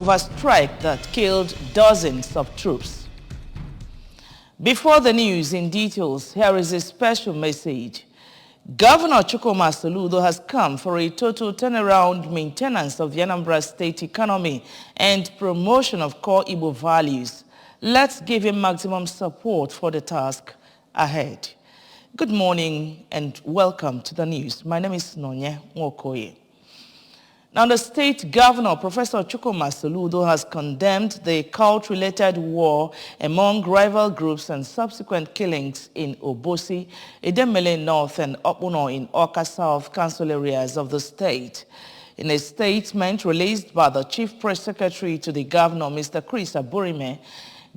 over strike that killed dozens of troops. Before the news in details, here is a special message. Governor Chukwuma Soludo has come for a total turnaround maintenance of the Anambra State economy and promotion of core Igbo values. Let's give him maximum support for the task ahead. Good morning and welcome to the news. My name is Nonye Nwokoye. Now, the state governor, Professor Chukwuma Soludo, has condemned the cult-related war among rival groups and subsequent killings in Obosi, Idemili North, and Okpuno in Awka South council areas of the state. In a statement released by the Chief Press Secretary to the governor, Mr. Chris Aburime,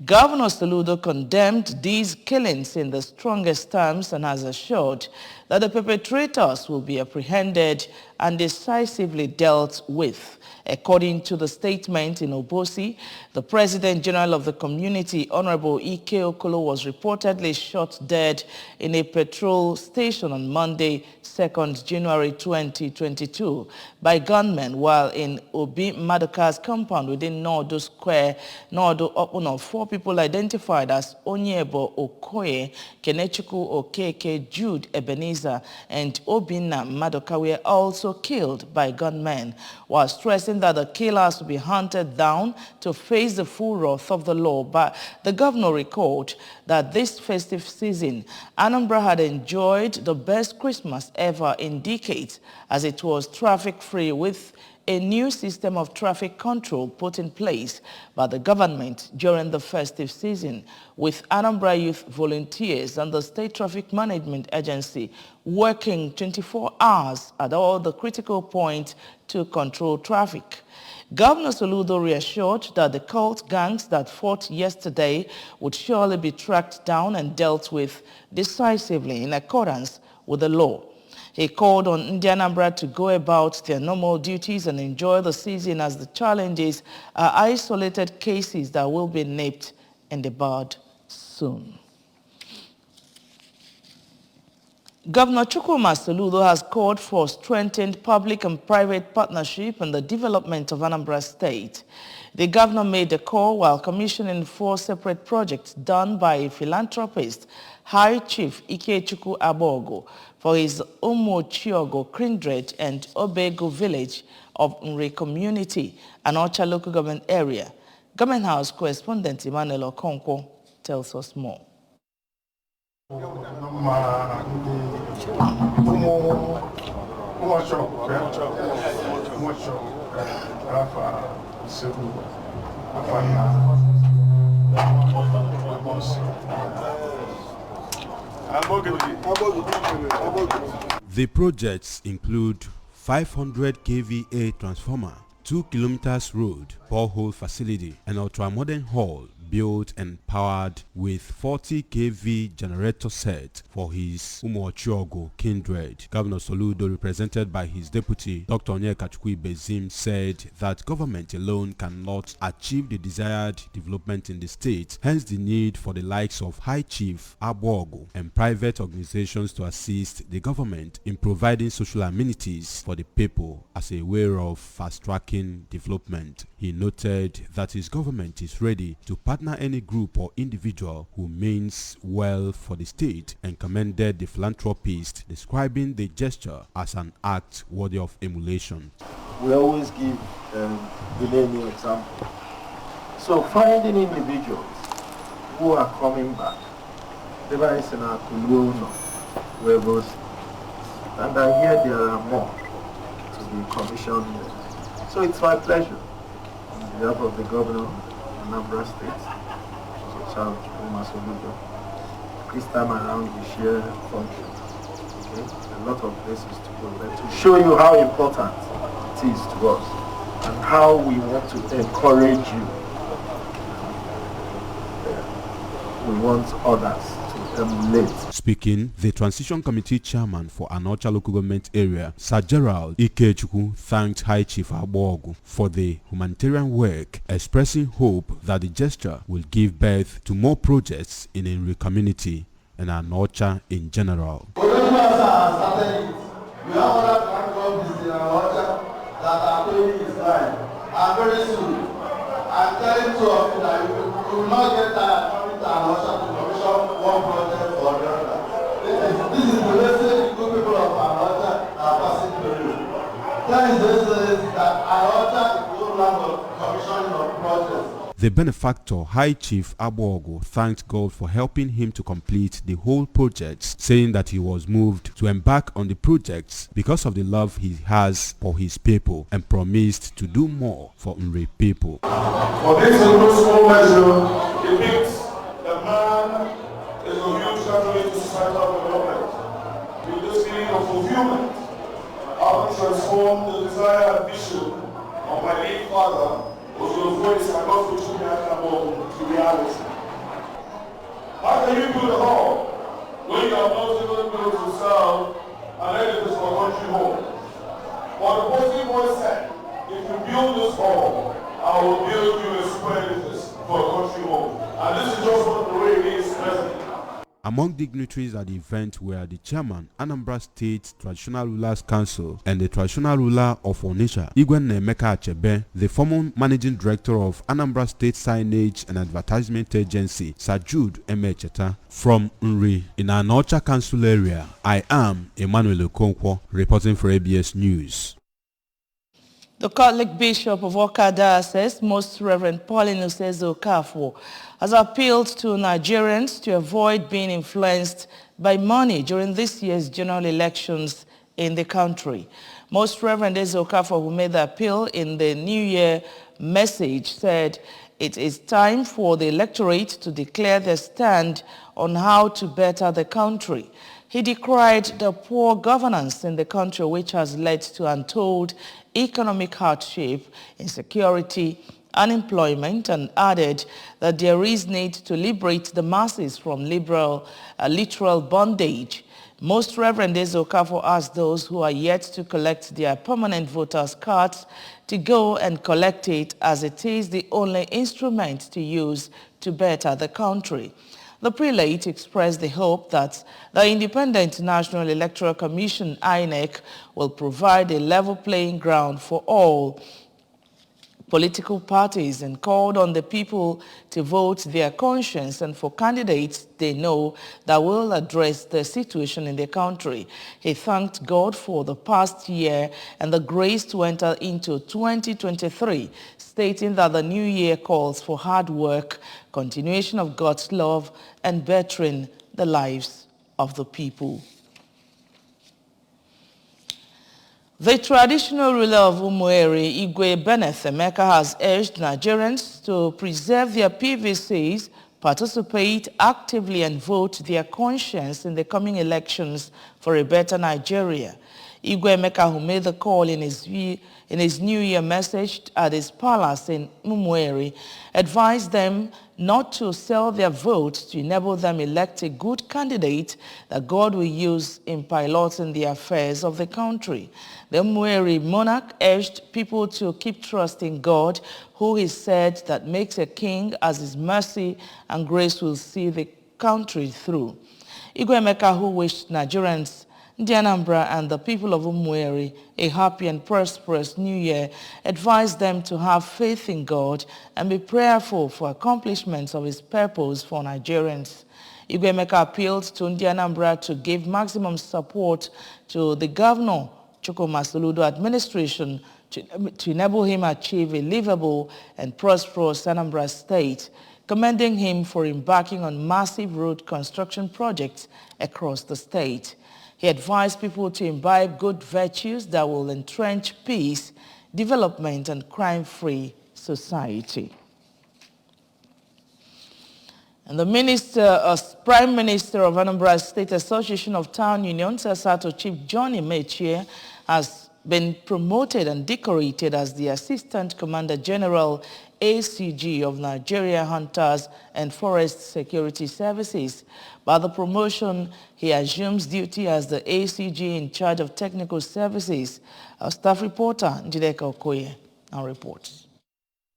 Governor Soludo condemned these killings in the strongest terms and has assured that the perpetrators will be apprehended and decisively dealt with. According to the statement in Obosi, the President General of the community, Honorable Ike Okolo, was reportedly shot dead in a petrol station on Monday, 2nd January 2022 by gunmen, while in Obi Maduka's compound within Nordo Square, Nordo Okpuno, 4 people identified as Onyebo Okoye, Kenechukwu Okeke, Jude Ebenezer, and Obinna Maduka were also killed by gunmen, while stressing that the killers will be hunted down to face the full wrath of the law. But the governor recalled that this festive season, Anambra had enjoyed the best Christmas ever in decades, as it was traffic-free with a new system of traffic control put in place by the government during the festive season, with Anambra Youth volunteers and the State Traffic Management Agency working 24 hours at all the critical points to control traffic. Governor Soludo reassured that the cult gangs that fought yesterday would surely be tracked down and dealt with decisively in accordance with the law. He called on Anambra to go about their normal duties and enjoy the season, as the challenges are isolated cases that will be nipped in the bud soon. Governor Chukwuma Soludo has called for strengthened public and private partnership in the development of Anambra State. The governor made the call while commissioning 4 separate projects done by a philanthropist, High Chief Ikechukwu Abogo, for his Umochiogo Kindred and Obego village of Nri community and Ocha local government area. Government House correspondent Emmanuel Okonkwo tells us more. The projects include 500 kVA transformer, 2 kilometers road, borehole facility, an ultra-modern hall built and powered with 40 kV generator set for his Umochiogo Kindred. Governor Soludo, represented by his deputy, Dr. Onyekachukwu Bezim, said that government alone cannot achieve the desired development in the state, hence the need for the likes of High Chief Abogo and private organizations to assist the government in providing social amenities for the people as a way of fast-tracking development. He noted that his government is ready to partner any group or individual who means well for the state and commended the philanthropist, describing the gesture as an act worthy of emulation. We always give the name example. So finding individuals who are coming back, device in our Kuluno, and I hear there are more to be commissioned. So it's my pleasure, on behalf of the governor of Anambra State, Charles Chukwuma Soludo, this time around we share function. Okay? A lot of places to go there to show you how important it is to us and how we want to encourage you. We want others to emulate. Speaking, the Transition Committee Chairman for Anocha Local Government Area, Sir Gerald Ikechukwu, thanked High Chief Abogo for the humanitarian work, expressing hope that the gesture will give birth to more projects in the Nri community and Anocha in general. We have other programs in Anocha that are doing this time, and very soon telling two of you that you will not get tired coming to an usher to commission one project or the other. This is the message good people of an usher are passing to you. That is the message that an usher is no longer commissioning of projects. The benefactor, High Chief Abogo, thanked God for helping him to complete the whole project, saying that he was moved to embark on the projects because of the love he has for his people and promised to do more for Nri people. For this small measure depicts the man is a huge contribution to societal development. With this feeling of fulfillment, I will transform the desire and vision of my late father was your voice and not to reality. How can you build a home when you have not even built yourself and edifice for a country home? But the positive voice said, if you build this home, I will build you a square edifice for a country home. And this is just what the way it is presently. Among dignitaries at the event were the chairman, Anambra State Traditional Rulers Council, and the traditional ruler of Onitsha, Igwe Nemeka Achebe, the former managing director of Anambra State Signage and Advertisement Agency, Sir Jude Emecheta. From Nri in Anocha Council area, I am Emmanuel Okonkwo, reporting for ABS News. The Catholic Bishop of Awka Diocese, Most Reverend Paulinus Okafor, has appealed to Nigerians to avoid being influenced by money during this year's general elections in the country. Most Reverend Okafor, who made the appeal in the New Year message, said it is time for the electorate to declare their stand on how to better the country. He decried the poor governance in the country, which has led to untold economic hardship, insecurity, unemployment, and added that there is need to liberate the masses from literal bondage. Most Reverend Okafor asked those who are yet to collect their permanent voters' cards to go and collect it, as it is the only instrument to use to better the country. The prelate expressed the hope that the Independent National Electoral Commission, INEC, will provide a level playing ground for all political parties and called on the people to vote their conscience and for candidates they know that will address the situation in the country. He thanked God for the past year and the grace to enter into 2023, stating that the new year calls for hard work, continuation of God's love, and bettering the lives of the people. The traditional ruler of Umueri, Igwe Benneth Emeka, has urged Nigerians to preserve their PVCs, participate actively, and vote their conscience in the coming elections for a better Nigeria. Igwe Emeka, who made the call in his New Year message at his palace in Umueri, advised them not to sell their votes to enable them elect a good candidate that God will use in piloting the affairs of the country. The Umueri monarch urged people to keep trusting God, who he said that makes a king, as his mercy and grace will see the country through. Igwe Emeka, who wished Nigerians, the Anambra, and the people of Umueri a happy and prosperous new year, advised them to have faith in God and be prayerful for accomplishments of his purpose for Nigerians. Igwe Emeka appealed to the Anambra to give maximum support to the Governor Chukwuma Soludo administration to enable him achieve a livable and prosperous Anambra state, commending him for embarking on massive road construction projects across the state. He advised people to imbibe good virtues that will entrench peace, development, and crime-free society. And the Prime Minister of Anambra State Association of Town Unions, Sato Chief John Imechie, has been promoted and decorated as the Assistant Commander General ACG of Nigeria Hunters and Forest Security Services. By the promotion, he assumes duty as the ACG in charge of technical services. Our staff reporter, Njideka Okoye, now reports.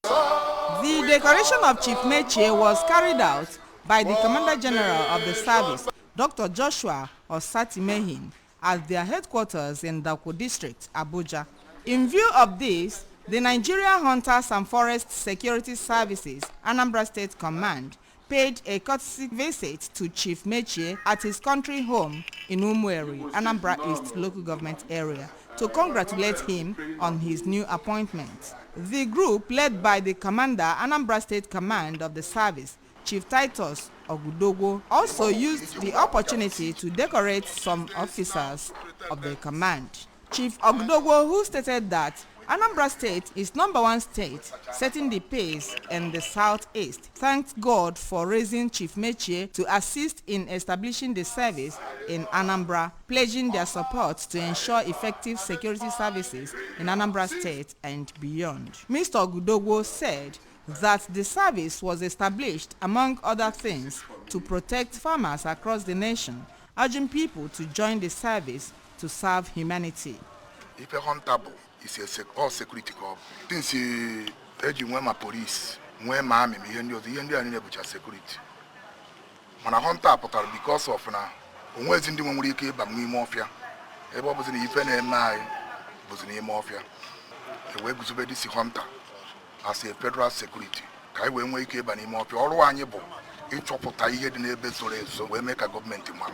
The decoration of Chief Mechie was carried out by the Commander General of the service, Dr. Joshua Osatimehin, at their headquarters in Dako District, Abuja. In view of this, The Nigeria Hunters and Forest Security Services, Anambra State Command, paid a courtesy visit to Chief Mechie at his country home in Umueri, Anambra East local government area, to congratulate him on his new appointment. The group, led by the commander, Anambra State Command of the service, Chief Titus Ogudogwo, also used the opportunity to decorate some officers of the command. Chief Ogudogwo, who stated that Anambra State is #1 state setting the pace in the southeast, thanked God for raising Chief Mechie to assist in establishing the service in Anambra, pledging their support to ensure effective security services in Anambra State and beyond. Mr. Ogudogwo said that the service was established, among other things, to protect farmers across the nation, urging people to join the service to serve humanity. If a huntable is all security corps, since when my police, when my army, the Indian security. When a hunter portal because of now, when in the one we keep a mafia, a was in the event was in the mafia. The way to be this hunter as a federal security. Kai when we keep an mafia, all one yebo, each of the head in the so we make a government man.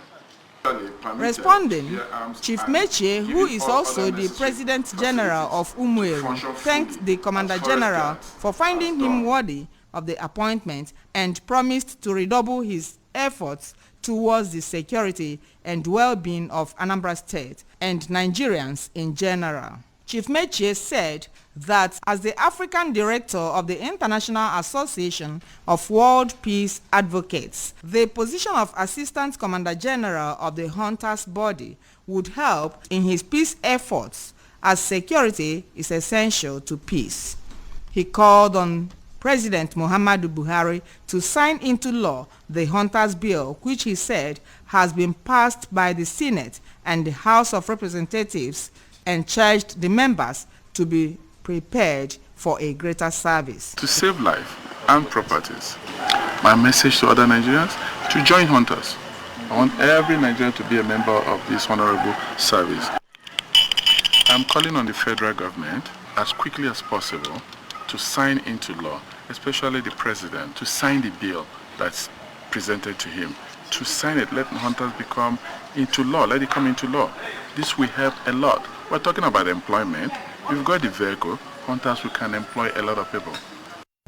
Responding, Chief Mechie, who is also the President General of Umueri, thanked the Commander General for finding him worthy of the appointment and promised to redouble his efforts towards the security and well-being of Anambra State and Nigerians in general. Chief Mechie said that as the African Director of the International Association of World Peace Advocates, the position of Assistant Commander General of the Hunters body would help in his peace efforts, as security is essential to peace. He called on President Muhammadu Buhari to sign into law the Hunters Bill, which he said has been passed by the Senate and the House of Representatives, and charged the members to be prepared for a greater service. To save life and properties, my message to other Nigerians, to join Hunters. I want every Nigerian to be a member of this honorable service. I'm calling on the federal government as quickly as possible to sign into law, especially the president, to sign the bill that's presented to him. To sign it, let Hunters become into law, let it come into law. This will help a lot. We're talking about employment. We've got the vehicle. Hunters, we can employ a lot of people.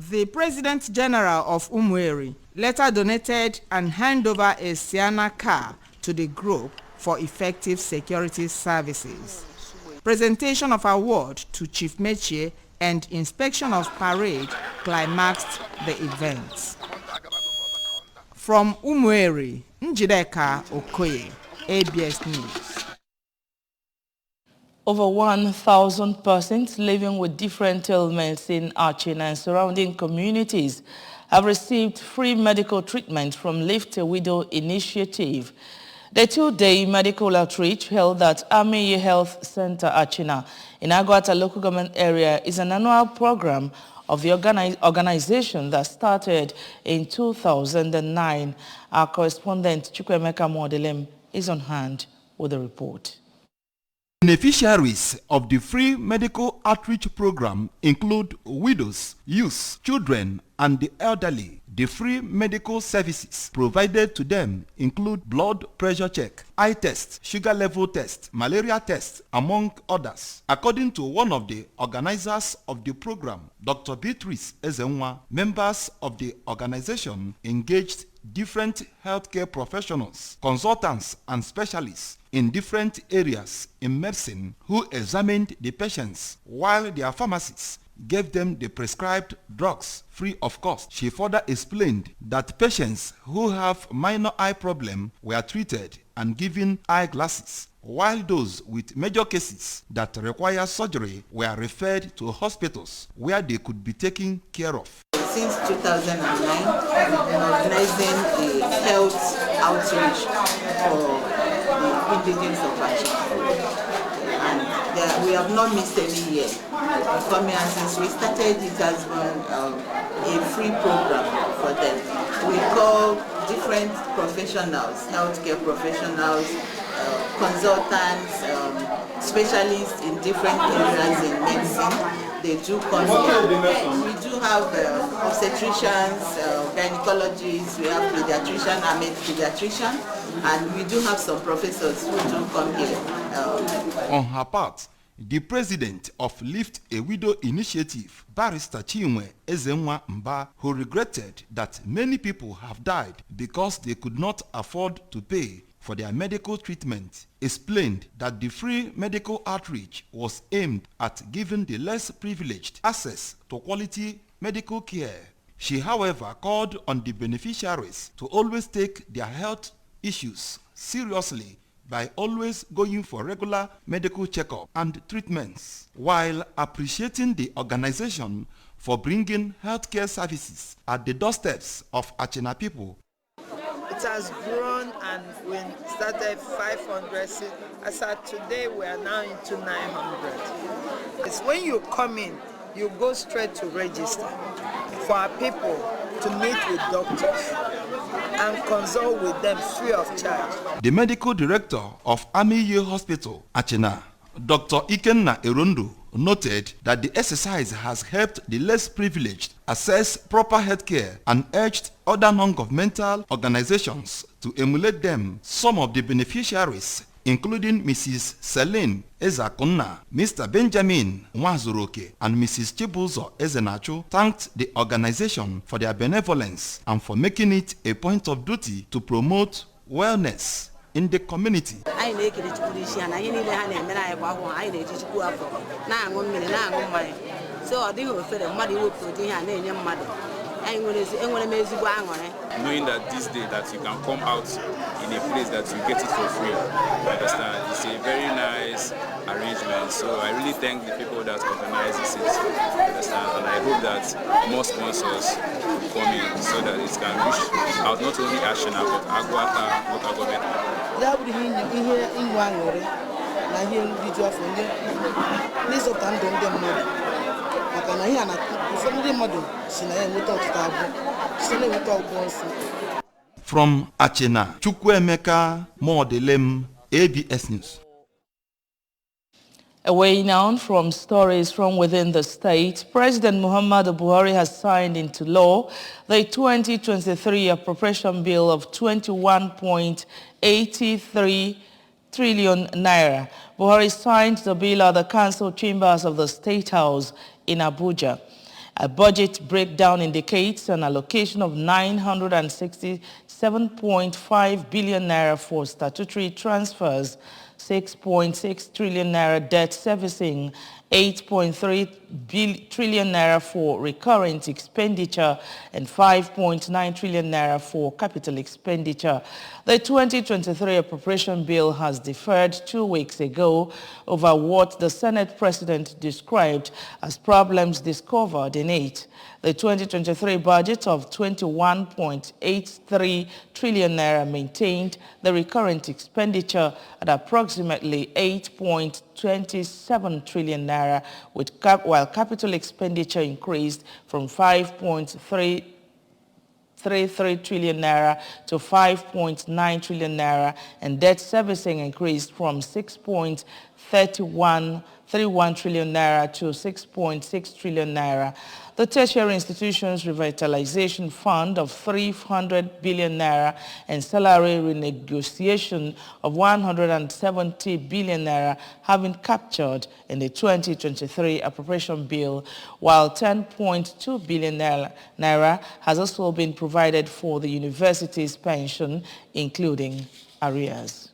The President General of Umueri later donated and handed over a Sienna car to the group for effective security services. Presentation of award to Chief Mechie and inspection of parade climaxed the events. From Umueri, Njideka Okoye, ABS News. Over 1,000 persons living with different ailments in Achina and surrounding communities have received free medical treatment from Lift a Widow initiative. The two-day medical outreach held at Amiye Health Center, Achina, in Agwata local government area is an annual program of the organization that started in 2009. Our correspondent Chukwemeka Modelem is on hand with a report. Beneficiaries of the free medical outreach program include widows, youths, children, and the elderly. The free medical services provided to them include blood pressure check, eye test, sugar level test, malaria test, among others. According to one of the organizers of the program, Dr. Beatrice Ezenwa, members of the organization engaged different healthcare professionals, consultants, and specialists in different areas in medicine who examined the patients while their pharmacists gave them the prescribed drugs free of cost. She further explained that patients who have minor eye problem were treated and given eyeglasses, while those with major cases that require surgery were referred to hospitals where they could be taken care of. Since 2009, we've been organizing a health outreach for the indigents of Achina. And we have not missed any year. And since we started, it has been a free program for them. We call different professionals, healthcare professionals, consultants, specialists in different areas in medicine, they do come here. We do have obstetricians, gynecologists, we have pediatricians, I'm a pediatrician, and we do have some professors who do come here. On her part, the president of Lift a Widow Initiative, Barrister Chinwe Ezenwa Mba, who regretted that many people have died because they could not afford to pay for their medical treatment, explained that the free medical outreach was aimed at giving the less privileged access to quality medical care. She, however, called on the beneficiaries to always take their health issues seriously by always going for regular medical checkup and treatments, while appreciating the organization for bringing healthcare services at the doorsteps of Achena people. It has grown, and we started 500. As of today, we are now into 900. It's when you come in, you go straight to register for our people to meet with doctors and consult with them free of charge. The medical director of Amiye Hospital, Achena, Dr. Ikenna Erundu, noted that the exercise has helped the less privileged access proper health care and urged other non-governmental organizations to emulate them. Some of the beneficiaries, including Mrs. Celine Ezakunna, Mr. Benjamin Nwazuroke, and Mrs. Chibuzo Ezenachu, thanked the organization for their benevolence and for making it a point of duty to promote wellness in the community. Knowing that this day that you can come out in a place that you get it for free, you understand, it's a very nice arrangement. So I really thank the people that organize this, you understand, and I hope that more sponsors will come in so that it can reach out not only Achena but Agwata local government. From Achena, Chukwuemeka Modelem, ABS News. Away now from stories from within the state, President Muhammadu Buhari has signed into law the 2023 appropriation bill of 21.83 trillion naira. Buhari signed the bill at the council chambers of the State House in Abuja. A budget breakdown indicates an allocation of 967.5 billion naira for statutory transfers, 6.6 trillion naira debt servicing, 8.3 trillion naira for recurrent expenditure, and 5.9 trillion naira for capital expenditure. The 2023 appropriation bill has deferred 2 weeks ago over what the Senate President described as problems discovered in it. The 2023 budget of 21.83 trillion naira maintained the recurrent expenditure at approximately 8.27 trillion naira, while capital expenditure increased from 5.33 trillion naira to 5.9 trillion naira, and debt servicing increased from 6.31 trillion naira to 6.6 trillion naira. The Tertiary Institutions Revitalization Fund of 300 billion naira and salary renegotiation of 170 billion naira have been captured in the 2023 appropriation bill, while 10.2 billion naira has also been provided for the university's pension, including arrears.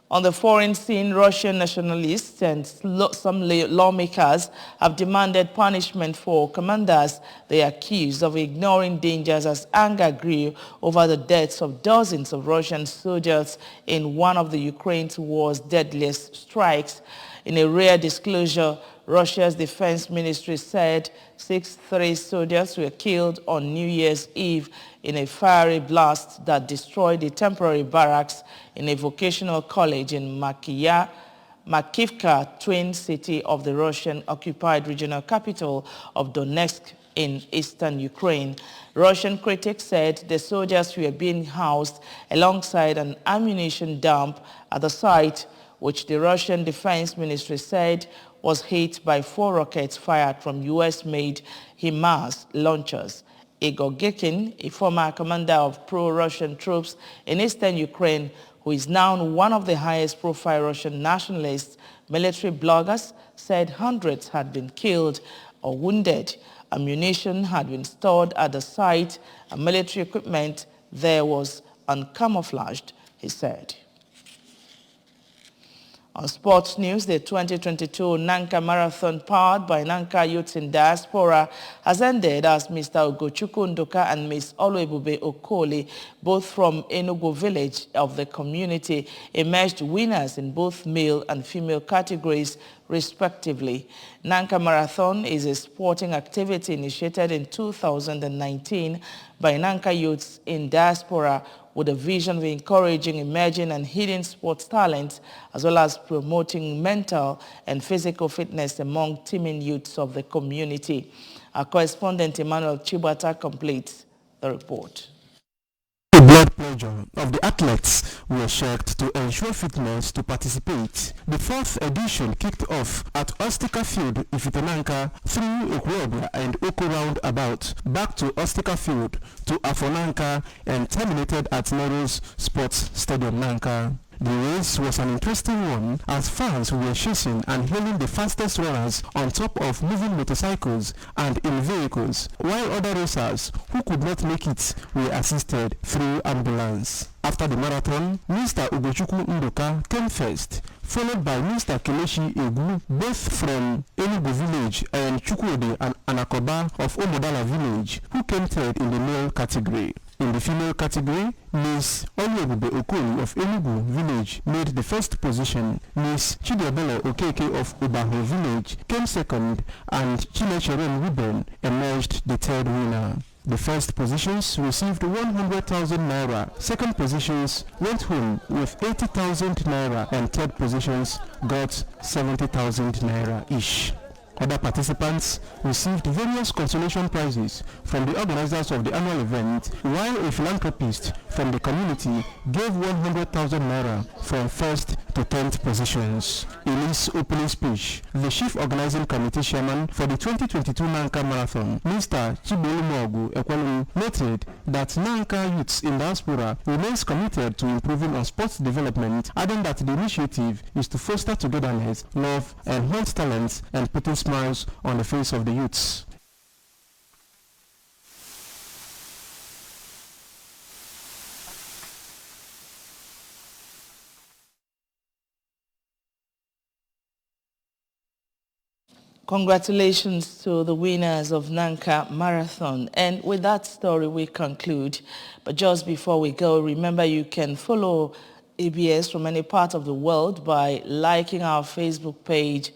On the foreign scene, Russian nationalists and some lawmakers have demanded punishment for commanders they accused of ignoring dangers as anger grew over the deaths of dozens of Russian soldiers in one of the Ukraine's war's deadliest strikes. In a rare disclosure, Russia's defense ministry said 63 soldiers were killed on New Year's Eve in a fiery blast that destroyed the temporary barracks in a vocational college in Makivka, twin city of the Russian-occupied regional capital of Donetsk in eastern Ukraine. Russian critics said the soldiers were being housed alongside an ammunition dump at the site, which the Russian Defense Ministry said was hit by 4 rockets fired from U.S.-made HIMARS launchers. Igor Girkin, a former commander of pro-Russian troops in eastern Ukraine, who is now one of the highest-profile Russian nationalist military bloggers, said hundreds had been killed or wounded. Ammunition had been stored at the site, and military equipment there was uncamouflaged, he said. On sports news, the 2022 Nanka Marathon powered by Nanka Youths in Diaspora has ended as Mr. Ugochukwu Nduka and Ms. Oluebube Okoli, both from Enugu village of the community, emerged winners in both male and female categories, respectively. Nanka Marathon is a sporting activity initiated in 2019 by Nanka Youths in Diaspora, with a vision of encouraging emerging and hidden sports talents, as well as promoting mental and physical fitness among teeming youths of the community. Our correspondent Emmanuel Chibata completes the report. The blood pressure of the athletes were checked to ensure fitness to participate. The 4th edition kicked off at Ostika Field, Ifitenanka, through Okwebia and Oko roundabout, back to Ostika Field to Afonanka, and terminated at Nero's Sports Stadium Nanka. The race was an interesting one as fans were chasing and hailing the fastest runners on top of moving motorcycles and in vehicles, while other racers who could not make it were assisted through ambulance. After the marathon, Mr. Ugochukwu Nduka came first, followed by Mr. Kelechi Egu, both from Enugu village, and Chukwudi and Anakoba of Omodala village, who came third in the male category. In the female category, Ms. Oluebube Okoli of Enugu village made the first position. Ms. Chidiabele Okeke of Ubaho village came second, and Chinecheren Ruben emerged the third winner. The first positions received 100,000 naira, second positions went home with 80,000 naira, and third positions got 70,000 naira each. Other participants received various consolation prizes from the organizers of the annual event, while a philanthropist from the community gave 100,000 naira from 1st to 10th positions. In his opening speech, the chief organizing committee chairman for the 2022 Nanka Marathon, Mr. Chibolumogu Ekwalum, noted that Nanka Youths in Diaspora remains committed to improving on sports development, adding that the initiative is to foster togetherness, love, enhance talents, and putting smiles on the face of the youths. Congratulations to the winners of Nanka Marathon. And with that story, we conclude. But just before we go, remember you can follow ABS from any part of the world by liking our Facebook page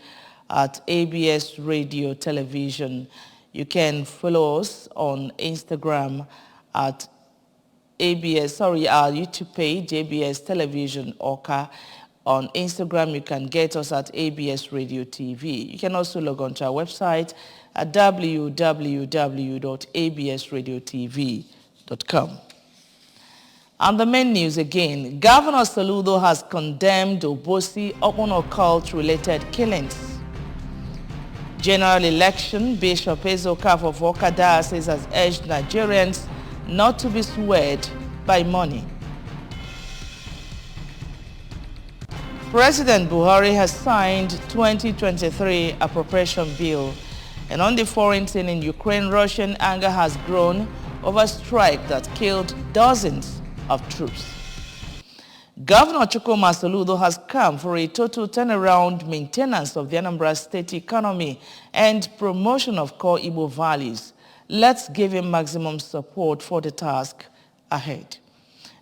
at ABS Radio Television. You can follow us on Instagram at our YouTube page, ABS Television Oka. On Instagram, you can get us at ABS Radio TV. You can also log on to our website at www.absradiotv.com. And the main news again. Governor Soludo has condemned Obosi upon occult-related killings. General election, Bishop Ezoka of Awka Diocese has urged Nigerians not to be swayed by money. President Buhari has signed 2023 appropriation bill. And on the foreign scene in Ukraine, Russian anger has grown over strike that killed dozens of troops. Governor Chukwuma Soludo has come for a total turnaround maintenance of the Anambra State economy and promotion of core Igbo values. Let's give him maximum support for the task ahead.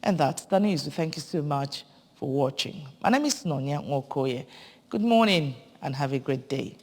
And that's the news. Thank you so much for watching. My name is Nonya Nwokoye. Good morning and have a great day.